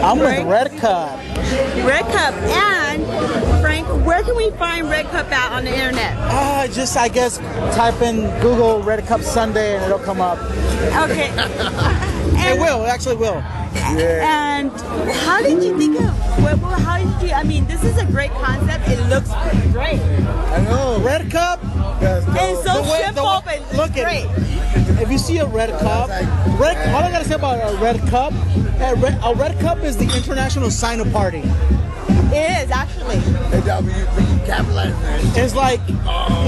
I'm with Red Cup. Red Cup. And Frank, where can we find Red Cup at on the internet? Just I guess type in Google Red Cup Sunday and it'll come up. Okay. It will. It actually will. Yeah. And how did you think of? How did you? I mean, this is a great concept. It looks great. I know. Red Cup. It's so simple, but it's great. If you see a red cup, all I gotta say about a red cup, a red cup is the international sign of party. It is actually. It's like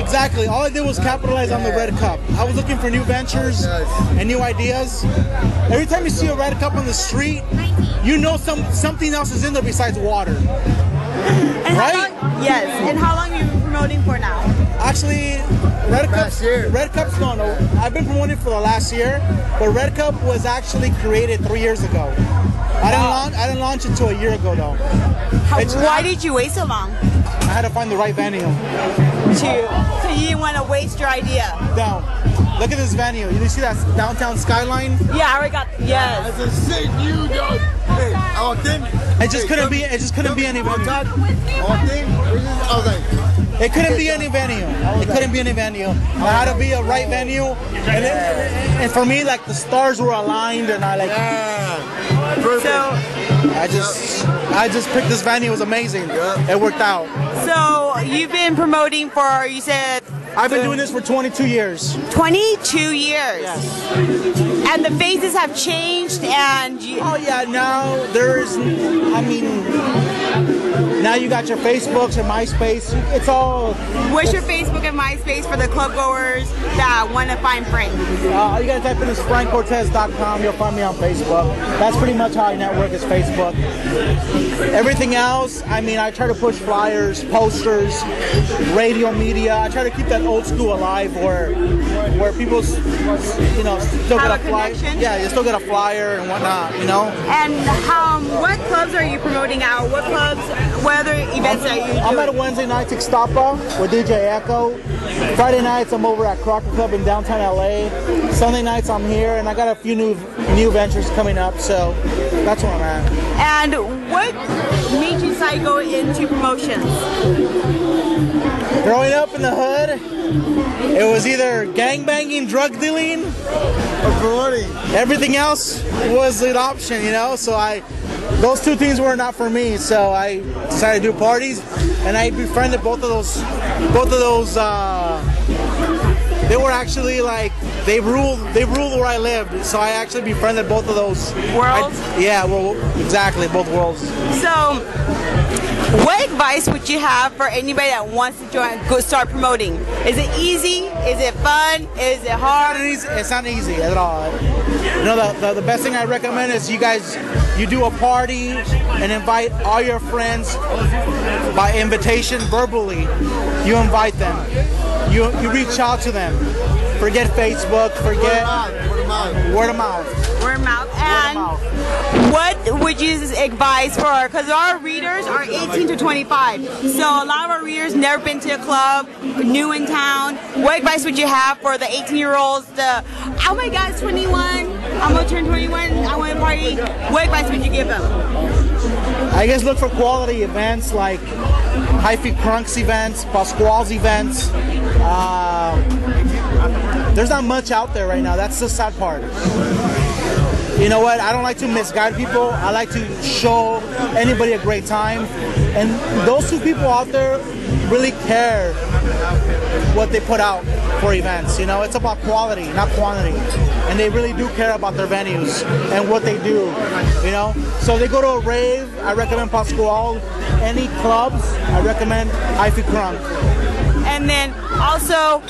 exactly. All I did was capitalize on the red cup. I was looking for new ventures and new ideas. Every time you see a red cup on the street, you know something else is in there besides water. And right? Yes. And how long have you been promoting for now? Actually, Red Cup's no. I've been promoting for the last year, but Red Cup was actually created 3 years ago. I didn't launch it until a year ago though. Why did you wait so long? I had to find the right venue. So you didn't want to waste your idea. No. Look at this venue. You see that downtown skyline? Yeah, I already got. Yes. That's a sick view, dog. Hey, it just couldn't be. It just couldn't be any venue. It couldn't be any venue. It couldn't be any venue. It had to be a right venue. And for me, like the stars were aligned, and I like. So I just picked this venue. It was amazing. It worked out. So you've been promoting for, you said. I've been doing this for 22 years. 22 years. Yes. And the faces have changed, and oh yeah, now there's. I mean. Now you got your Facebooks and MySpace. It's all. What's your Facebook and MySpace for the club goers that want to find Frank? All you gotta type in is frankcortez.com. You'll find me on Facebook. That's pretty much how I network is Facebook. Everything else, I mean, I try to push flyers, posters, radio media. I try to keep that old school alive, where people, still get a flyer. Yeah, you still get a flyer and whatnot, And what clubs are you promoting at? What clubs? What other events are you doing? I'm at a Wednesday night Ixtapa with DJ Echo. Friday nights I'm over at Crocker Club in downtown LA. Sunday nights I'm here, and I got a few new ventures coming up, so that's where I'm at. And what made you decide to go into promotions? Growing up in the hood, it was either gangbanging, drug dealing, or promoting. Everything else was an option, so those two things were not for me, so I decided to do parties, and I befriended both of those. They were actually like they ruled where I lived, so I actually befriended both of those worlds. Exactly, both worlds. So, what advice would you have for anybody that wants to start promoting? Is it easy? Is it fun? Is it hard? It's not easy at all. The best thing I recommend is you do a party and invite all your friends by invitation verbally. You invite them. You reach out to them. Forget Facebook. Forget word of mouth. And what would you advise for? Because our readers are 18 to 25, so a lot of our readers never been to a club, new in town. What advice would you have for the 18-year-olds? Oh my God, it's 21. I'm gonna turn 21. I want to party. What advice would you give them? I guess look for quality events like Hyphy Crunks events, Pasquale's events. There's not much out there right now. That's the sad part. You know what? I don't like to misguide people. I like to show anybody a great time. And those two people out there really care what they put out for events. It's about quality, not quantity. And they really do care about their venues and what they do. So they go to a rave, I recommend Pasquale. Any clubs, I recommend Hyphy Crunk. And then also,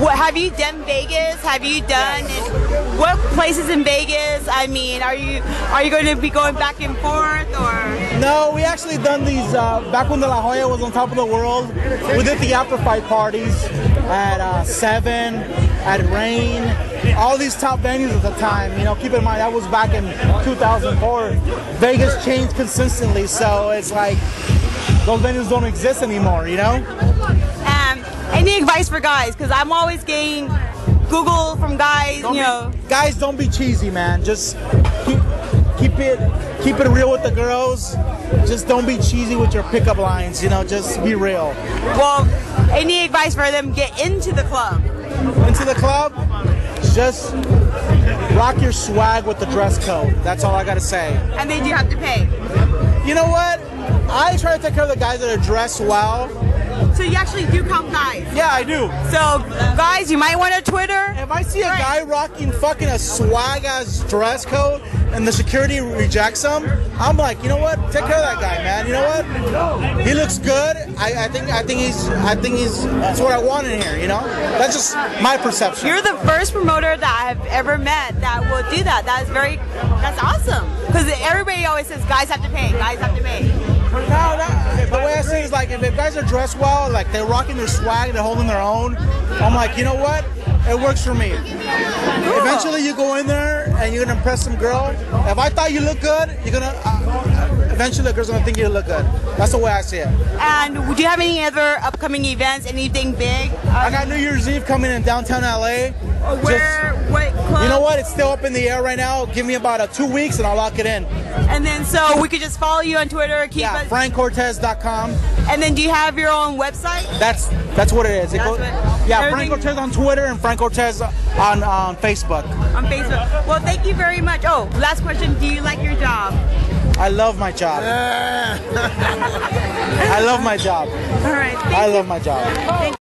have you done Vegas? Have you done what places in Vegas? I mean, are you going to be going back and forth or? No, we actually done these back when De La Hoya was on top of the world. We did the after fight parties at Seven, at Rain, all these top venues at the time. Keep in mind that was back in 2004. Vegas changed consistently, so it's like those venues don't exist anymore. Any advice for guys? Because I'm always getting Google from guys, Guys, don't be cheesy, man. Just keep it real with the girls. Just don't be cheesy with your pickup lines. You know, just be real. Well, any advice for them get into the club? Into the club, just rock your swag with the dress code. That's all I gotta say. And they do have to pay. You know what? I try to take care of the guys that are dressed well. So you actually do count guys? Yeah, I do. So, guys, you might want to Twitter. If I see a guy rocking fucking a swag-ass dress code and the security rejects him, I'm like, you know what? Take care of that guy, man. You know what? He looks good. I think he's that's what I want in here. You know? That's just my perception. You're the first promoter that I've ever met that will do that. That's awesome. Because everybody always says guys have to pay. Guys have to pay. No, the way I see it is like if guys are dressed well, like they're rocking their swag, they're holding their own. I'm like, you know what? It works for me. Cool. Eventually, you go in there and you're gonna impress some girl. If I thought you look good, you're gonna. Eventually, the girl's gonna think you look good. That's the way I see it. And do you have any other upcoming events? Anything big? I got New Year's Eve coming in downtown LA. What club? You know what? It's still up in the air right now. Give me about 2 weeks and I'll lock it in. And then so we could just follow you on Twitter. FrankCortez.com. And then do you have your own website? That's what it is. Frank Cortez on Twitter and Frank Cortez on Facebook. On Facebook. Well, thank you very much. Oh, last question. Do you like your job? I love my job. I love my job. All right. I love my job. Thank